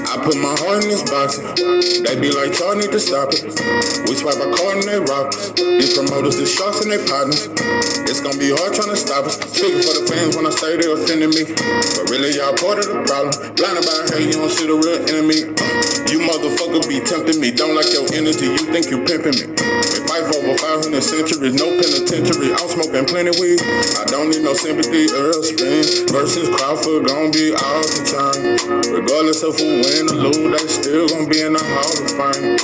I put my heart in this box. They be like, y'all need to stop it. We swipe a card and they rock us. These promoters, the sharks and they partners. It's gonna be hard trying to stop us. Speaking for the fans when I say they offended me. But really, y'all part of the problem. Blinded by hate, you don't see the real enemy. You motherfuckers be tempting me. Don't like your energy, you think you pimping me. We fight for over 500 centuries, no penitentiary. I'm smoking plenty weed. I don't need no sympathy. Earl Spence versus Crawford gon' be all the time. Regardless of who win or lose, they still gon' be in the Hall of Fame.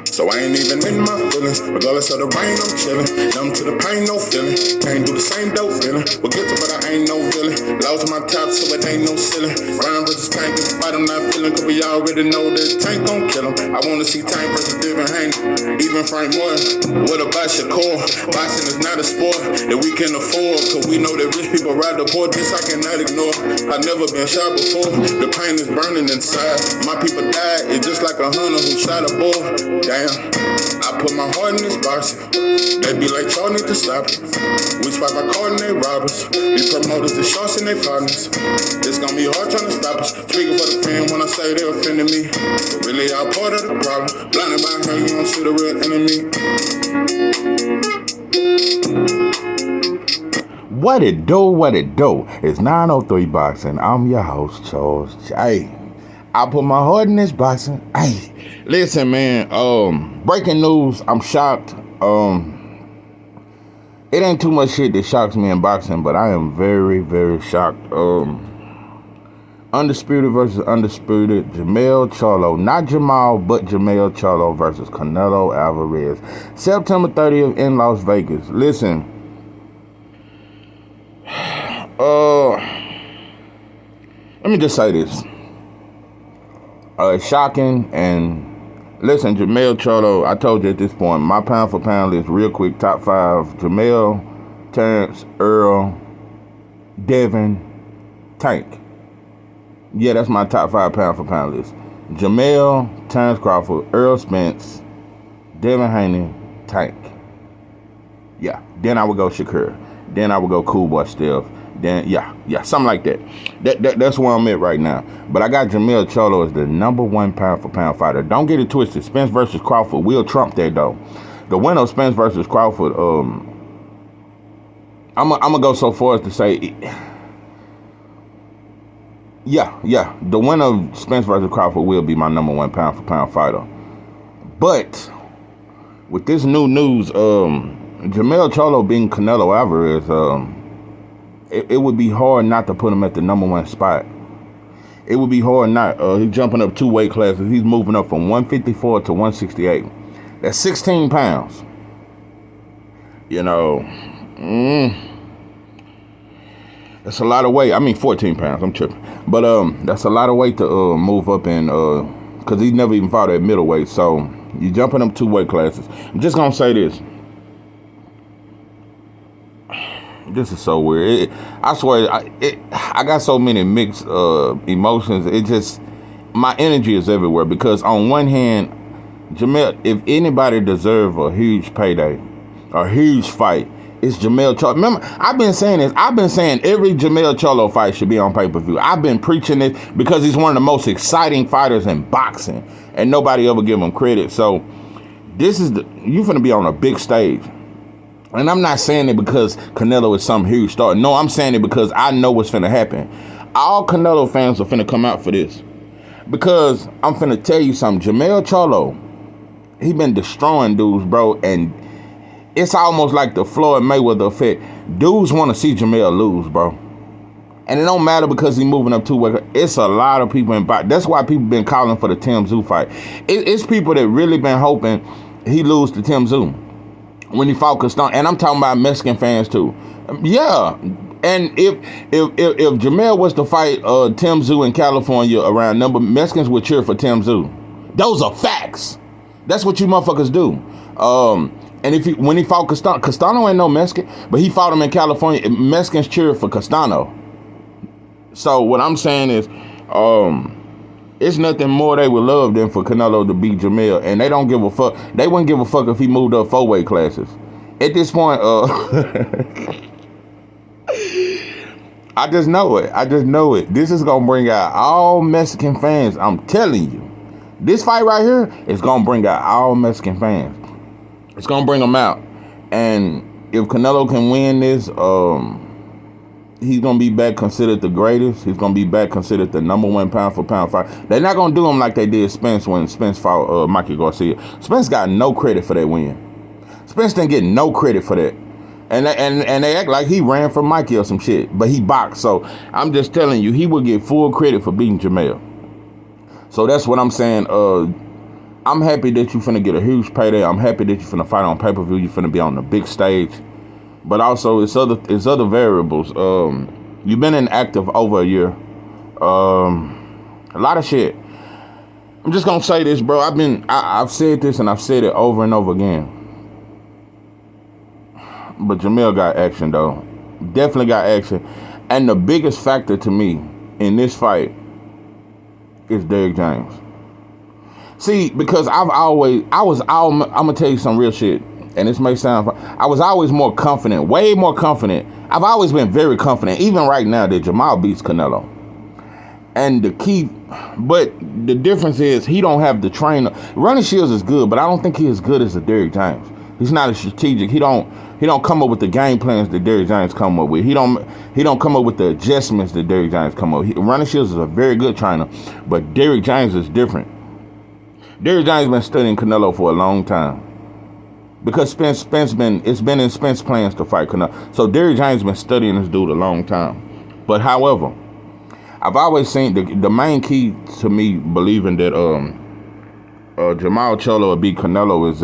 So I ain't even in my feelings. Regardless of the rain, I'm chillin'. Numb to the pain, no feeling. Can't do the same dope feeling. We'll get to, but I ain't no villain. Lost my top, so it ain't no ceiling. Ryan versus Tank, this fight I'm not feeling. Cause we already know that Tank gon' kill him. I wanna see Tank versus Devin Haney. Even Frank Moore. What about Shakur? Boxing is not a sport that we can afford. Cause we know that rich people ride the poor. This I cannot ignore. I've never been shot before. The pain is burning inside. My people died. It's just like a hunter who shot a boar. Damn. I put my heart in this box. They be like, y'all need to stop it. We swipe our card and they rob us. These promoters, the sharks and they partners. It's gonna be hard trying to stop us. Speaking for the fan when I say they offended me. But really, y'all part of the problem. Blinded by her, you don't see the real enemy. What it do, what it do. It's 903 Boxing. I'm your host, Charles. Hey, I put my heart in this boxing. Hey, listen, man. Breaking news. I'm shocked. It ain't too much shit that shocks me in boxing, but I am very, very shocked. Undisputed versus undisputed. Jermell Charlo, not Jermall, but Jermell Charlo versus Canelo Alvarez. September 30th in Las Vegas. Listen. Let me just say this. Shocking, and listen, Jermell Charlo, I told you at this point, my pound for pound list, real quick, top 5, Jermell, Terrence, Earl, Devin, Tank. Yeah, that's my top 5 pound for pound list. Jermell, Terrence Crawford, Earl Spence, Devin Haney, Tank. Yeah, then I would go Shakur. Then I would go Cool Boy Steph. Then, yeah, something like that. That's where I'm at right now. But I got Jermell Charlo as the number 1 pound for pound fighter. Don't get it twisted. Spence versus Crawford will trump that, though. The winner of Spence versus Crawford, I'm gonna go so far as to say, yeah, the winner of Spence versus Crawford will be my number 1 pound for pound fighter. But with this new news, Jermell Charlo being Canelo Alvarez, it would be hard not to put him at the number 1 spot. It would be hard not. He's jumping up 2 weight classes. He's moving up from 154 to 168. That's 16 pounds. You know, that's a lot of weight. I mean, 14 pounds. I'm tripping. But that's a lot of weight to move up in, because he never even fought at middleweight. So you're jumping up 2 weight classes. I'm just going to say this. This is so weird. I swear, I got so many mixed emotions. It just, my energy is everywhere. Because on one hand, Jermell, if anybody deserves a huge payday, a huge fight, it's Jermell Charlo. Remember, I've been saying this. I've been saying every Jermell Charlo fight should be on pay-per-view. I've been preaching it because he's one of the most exciting fighters in boxing. And nobody ever give him credit. So, this is you finna be on a big stage. And I'm not saying it because Canelo is some huge star. No, I'm saying it because I know what's finna happen. All Canelo fans are finna come out for this. Because I'm finna tell you something. Jermell Charlo, he been destroying dudes, bro. And it's almost like the Floyd Mayweather effect. Dudes want to see Jermell lose, bro. And it don't matter because he's moving up 2 weight. It's a lot of people in boxing. That's why people been calling for the Tim Tszyu fight. It's people that really been hoping he lose to Tim Tszyu when he fought Castano. And I'm talking about Mexican fans too. Yeah. And if Jermell was to fight Tim Tszyu in California around number, Mexicans would cheer for Tim Tszyu. Those are facts. That's what you motherfuckers do. And when he fought Castano ain't no Mexican, but he fought him in California. Mexicans cheer for Castano. So what I'm saying is, it's nothing more they would love than for Canelo to beat Jermell, and they don't give a fuck. They wouldn't give a fuck if he moved up 4 weight classes. At this point, I just know it. I just know it. This is gonna bring out all Mexican fans. I'm telling you. This fight right here is gonna bring out all Mexican fans. It's gonna bring them out. And if Canelo can win this, he's gonna be back considered the greatest. He's gonna be back considered the #1 pound for pound fighter. They're not gonna do him like they did Spence when Spence fought Mikey Garcia. Spence got no credit for that win. Spence didn't get no credit for that. And they act like he ran for Mikey or some shit, but he boxed. So I'm just telling you, he would get full credit for beating Jermell. So that's what I'm saying. I'm happy that you finna get a huge payday. I'm happy that you finna fight on pay-per-view. You finna be on the big stage. But also, it's other variables. You've been inactive over a year. A lot of shit. I'm just gonna say this, bro. I've said this and I've said it over and over again. But Jermell got action, though. Definitely got action. And the biggest factor to me in this fight is Derrick James. See, because I'm gonna tell you some real shit, and this may sound, I was always more confident, way more confident. I've always been very confident, even right now, that Jermall beats Canelo. And but the difference is he don't have the trainer. Ronnie Shields is good, but I don't think he's as good as the Derrick James. He's not as strategic. He don't come up with the game plans that Derrick James come up with. He don't come up with the adjustments that Derrick James come up with. Ronnie Shields is a very good trainer, but Derrick James is different. Derrick James has been studying Canelo for a long time. Because it's been in Spence plans to fight Canelo. So Derrick James has been studying this dude a long time. But however, I've always seen the main key to me believing that Jermall Charlo will beat Canelo is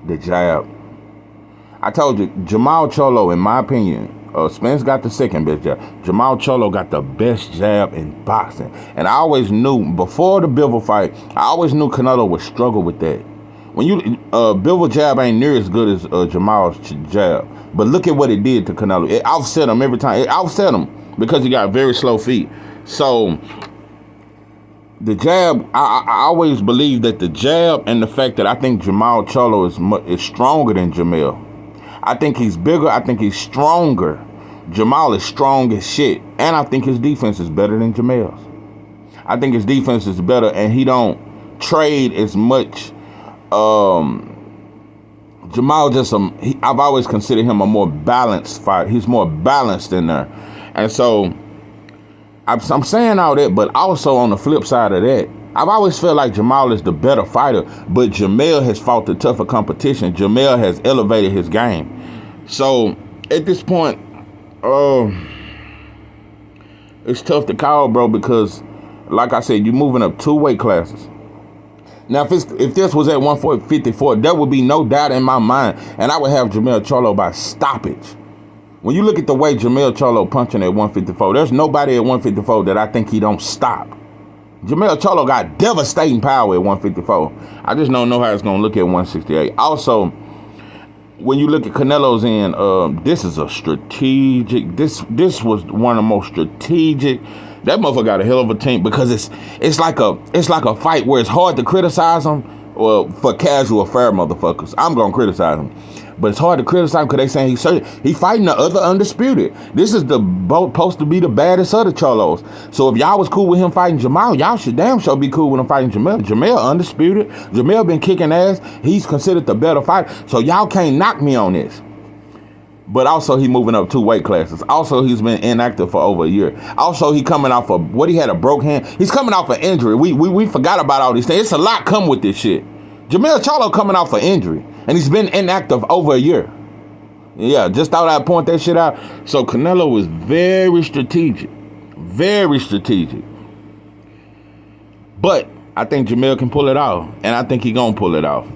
the jab. I told you, Jermall Charlo, in my opinion, Spence got the second best jab. Jermall Charlo got the best jab in boxing. And I always knew, before the Bivol fight, I always knew Canelo would struggle with that. When Bivol jab ain't near as good as Jermall's jab. But look at what it did to Canelo. It offset him every time. It offset him because he got very slow feet. So the jab, I always believe that the jab and the fact that I think Jermall Charlo is stronger than Jermell. I think he's bigger. I think he's stronger. Jermall is strong as shit. And I think his defense is better than Jermell's. I think his defense is better and he don't trade as much. Jermall I've always considered him a more balanced fighter. He's more balanced in there. And so I'm saying all that, but also on the flip side of that, I've always felt like Jermall is the better fighter, but Jermell has fought the tougher competition. Jermell has elevated his game. So at this point, it's tough to call, bro, because like I said, you're moving up 2 weight classes. Now, if this was at 154, there would be no doubt in my mind, and I would have Jermell Charlo by stoppage. When you look at the way Jermell Charlo punching at 154, there's nobody at 154 that I think he don't stop. Jermell Charlo got devastating power at 154. I just don't know how it's going to look at 168. Also, when you look at Canelo's end, this is a strategic. This was one of the most strategic. That motherfucker got a hell of a team because it's like a fight where it's hard to criticize him. Well, for casual fair motherfuckers, I'm gonna criticize him, but it's hard to criticize him because they saying he fighting the other undisputed. This is supposed to be the baddest of the Charlos. So if y'all was cool with him fighting Jermall, y'all should damn sure be cool with him fighting Jermell. Jermell undisputed. Jermell been kicking ass. He's considered the better fighter. So y'all can't knock me on this. But also he moving up 2 weight classes. Also he's been inactive for over a year. Also he coming off of he had a broke hand. He's coming off an injury. We forgot about all these things. It's a lot come with this shit. Jermell Charlo coming off an injury, and he's been inactive over a year. Yeah, just thought I'd point that shit out. So Canelo was very strategic. Very strategic. But I think Jermell can pull it off, and I think he gonna pull it off.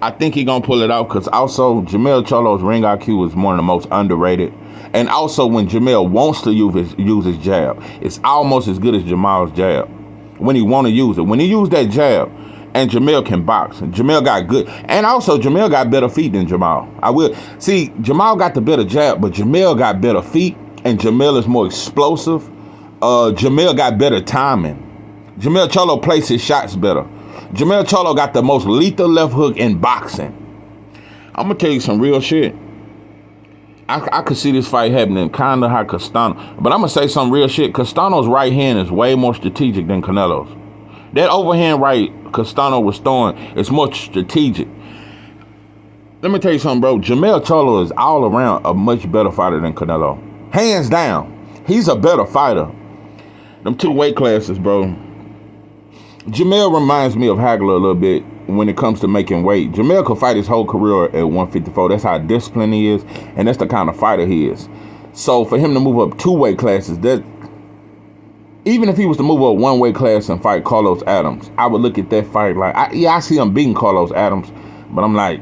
I think he gonna pull it off because also Jermell Charlo's ring IQ is one of the most underrated. And also when Jermell wants to use his jab, it's almost as good as Jermall's jab. When he want to use it. When he use that jab, and Jermell can box. Jermell got good. And also Jermell got better feet than Jermall. Jermall got the better jab, but Jermell got better feet, and Jermell is more explosive. Jermell got better timing. Jermell Charlo plays his shots better. Jermell Charlo got the most lethal left hook in boxing. I'm going to tell you some real shit. I could see this fight happening kind of how Castano. But I'm going to say some real shit. Castano's right hand is way more strategic than Canelo's. That overhand right Castano was throwing is more strategic. Let me tell you something, bro. Jermell Charlo is all around a much better fighter than Canelo. Hands down. He's a better fighter. Them two weight classes, bro. Jermell reminds me of Hagler a little bit when it comes to making weight. Jermell could fight his whole career at 154. That's how disciplined he is, and that's the kind of fighter he is. So for him to move up two weight classes, that even if he was to move up one weight class and fight Carlos Adams, I would look at that fight like, I see him beating Carlos Adams, but I'm like,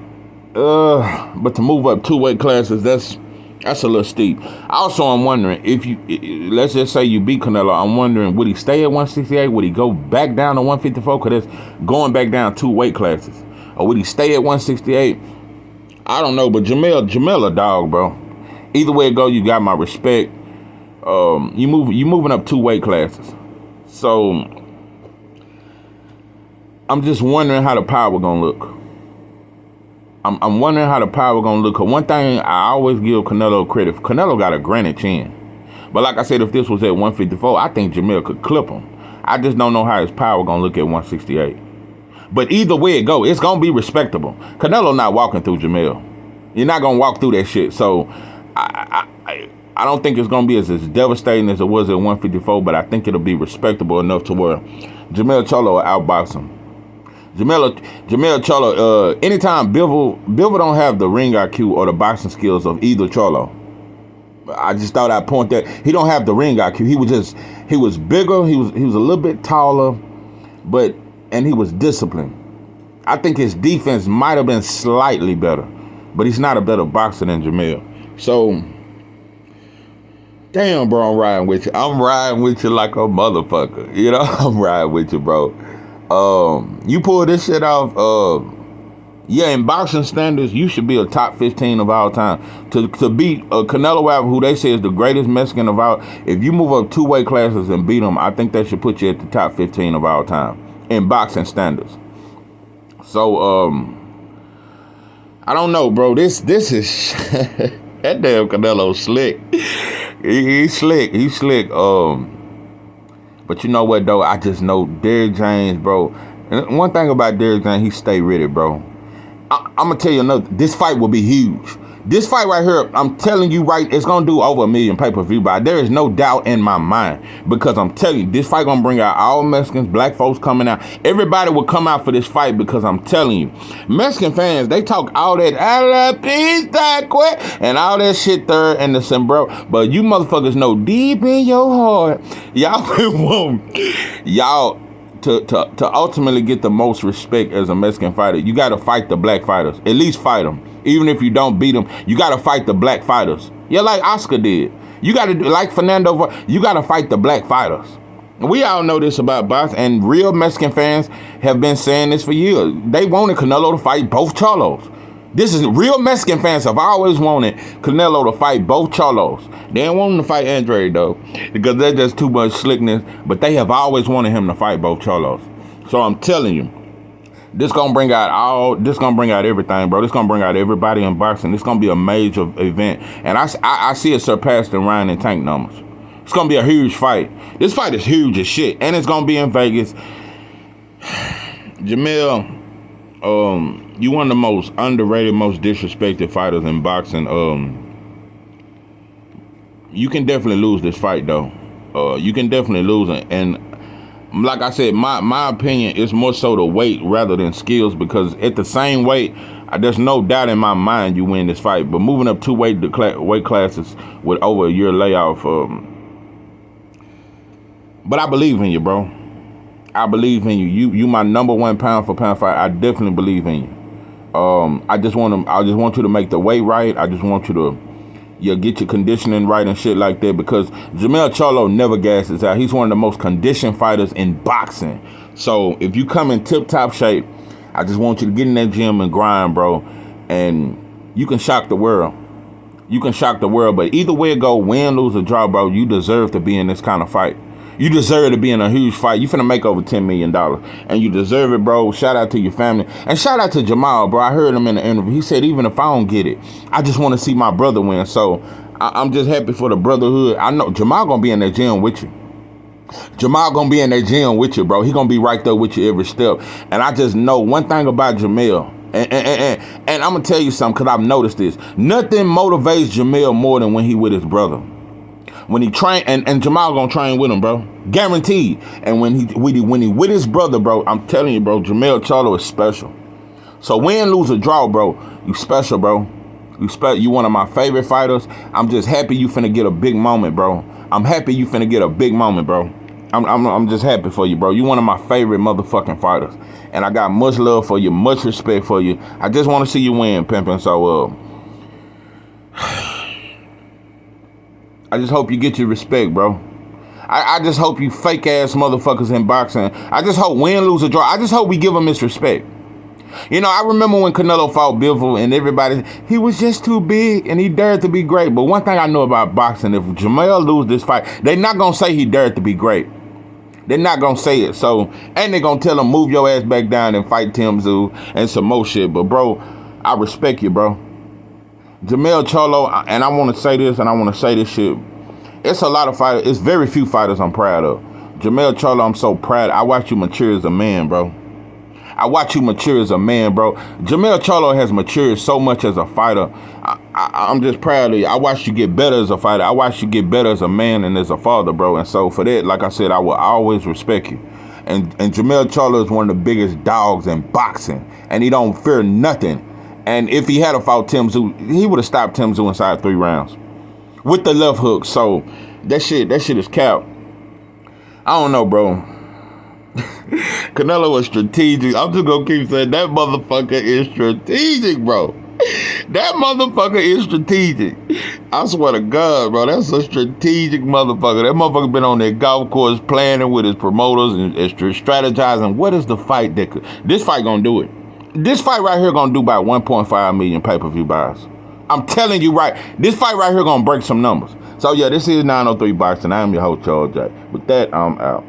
but to move up two weight classes, that's a little steep. Also, I'm wondering if let's just say you beat Canelo, I'm wondering, would he stay at 168? Would he go back down to 154? Because that's going back down two weight classes. Or would he stay at 168? I don't know, but Jermell a dog, bro. Either way it go, you got my respect. You moving up two weight classes. So I'm just wondering how the power gonna look. I'm wondering how the power gonna look. Cause one thing I always give Canelo credit. Canelo got a granite chin, but like I said, if this was at 154, I think Jermell could clip him. I just don't know how his power gonna look at 168. But either way it go, it's gonna be respectable. Canelo not walking through Jermell. You're not gonna walk through that shit. So I don't think it's gonna be as devastating as it was at 154, but I think it'll be respectable enough to where Jermell Charlo will outbox him. Jermell Charlo, anytime Bivol don't have the ring IQ or the boxing skills of either Charlo. I just thought I'd point that he don't have the ring IQ. He was bigger, he was a little bit taller, and he was disciplined. I think his defense might have been slightly better, but he's not a better boxer than Jermell. So, damn, bro, I'm riding with you. I'm riding with you like a motherfucker. You know, I'm riding with you, bro. You pull this shit off, in boxing standards, you should be a top 15 of all time. To beat Canelo, who they say is the greatest Mexican of all, if you move up two weight classes and beat him, I think that should put you at the top 15 of all time in boxing standards. So, I don't know, bro. This is that damn Canelo slick. He's slick. He's slick. But you know what, though? I just know Derrick James, bro. And one thing about Derrick James, he stay ready, bro. I'm going to tell you another. This fight will be huge. This fight right here, I'm telling you right, it's going to do over 1 million pay-per-view buy. There is no doubt in my mind. Because I'm telling you, this fight going to bring out all Mexicans, black folks coming out. Everybody will come out for this fight because I'm telling you. Mexican fans, they talk all that, and all that shit there and the sombrero. But you motherfuckers know deep in your heart, y'all to ultimately get the most respect as a Mexican fighter, you got to fight the black fighters. At least fight them. Even if you don't beat them, you got to fight the black fighters. Yeah, like Oscar did. You got to do like Fernando. You got to fight the black fighters. We all know this about boxing, and real Mexican fans have been saying this for years. They wanted Canelo to fight both Charlos. This is real Mexican fans have always wanted Canelo to fight both Charlos. They don't want him to fight Andre though, because there's just too much slickness. But they have always wanted him to fight both Charlos. So I'm telling you, this gonna bring out everything, bro. This gonna bring out everybody in boxing. This gonna be a major event, and I see it surpassing Ryan and Tank numbers. It's gonna be a huge fight. This fight is huge as shit, and it's gonna be in Vegas. Jermell, you one of the most underrated, most disrespected fighters in boxing. You can definitely lose this fight, though. You can definitely lose it. And like I said, my opinion is more so the weight rather than skills, because at the same weight, there's no doubt in my mind you win this fight. But moving up two weight classes with over a year layoff, but I believe in you, bro. I believe in you. You my number one pound for pound fight. I definitely believe in you. I just want you to make the weight right. I just want you to get your conditioning right and shit like that, because Jermell Charlo never gasses out. He's one of the most conditioned fighters in boxing. So if you come in tip-top shape, I just want you to get in that gym and grind, bro. And you can shock the world. You can shock the world. But either way it go, win, lose, or draw, bro, you deserve to be in this kind of fight. You deserve to be in a huge fight. You finna make over $10 million. And you deserve it, bro. Shout out to your family. And shout out to Jermall, bro. I heard him in the interview. He said, even if I don't get it, I just want to see my brother win. So I'm just happy for the brotherhood. I know Jermall gonna be in that gym with you. Jermall gonna be in that gym with you, bro. He gonna be right there with you every step. And I just know one thing about Jermell. And I'm gonna tell you something, because I've noticed this. Nothing motivates Jermell more than when he with his brother. When he train, and Jermall gonna train with him, bro. Guaranteed. And when he with his brother, bro, I'm telling you, bro, Jermell Charlo is special. So win, lose, or draw, bro, you special, bro. You one of my favorite fighters. I'm just happy you finna get a big moment, bro. I'm happy you finna get a big moment, bro. I'm just happy for you, bro. You one of my favorite motherfucking fighters. And I got much love for you, much respect for you. I just want to see you win, pimpin'. So, I just hope you get your respect, bro. I just hope you fake ass motherfuckers in boxing. I just hope win, lose, or draw. I just hope we give him his respect. You know, I remember when Canelo fought Bivol and everybody, he was just too big and he dared to be great. But one thing I know about boxing, if Jermell lose this fight, they not going to say he dared to be great. They're not going to say it. So, and they're going to tell him, move your ass back down and fight Tim Tszyu and some more shit. But, bro, I respect you, bro. Jermell Charlo, and I want to say this, and I want to say this shit. It's a lot of fighters. It's very few fighters I'm proud of. Jermell Charlo, I'm so proud. I watch you mature as a man, bro. I watch you mature as a man, bro. Jermell Charlo has matured so much as a fighter. I'm just proud of you. I watched you get better as a fighter. I watched you get better as a man and as a father, bro. And so for that, like I said, I will always respect you. And Jermell Charlo is one of the biggest dogs in boxing. And he don't fear nothing. And if he had a fought Tim Tszyu, he would have stopped Tim Tszyu inside 3 rounds. With the left hook. So that shit is cap. I don't know, bro. Canelo is strategic. I'm just gonna keep saying that motherfucker is strategic, bro. That motherfucker is strategic. I swear to God, bro, that's a strategic motherfucker. That motherfucker been on that golf course planning with his promoters and strategizing. What is the fight that could? This fight gonna do it. This fight right here gonna do about 1.5 million pay-per-view buys. I'm telling you right. This fight right here gonna break some numbers. So yeah, this is 903 Boxing. I am your host, Charles J. With that, I'm out.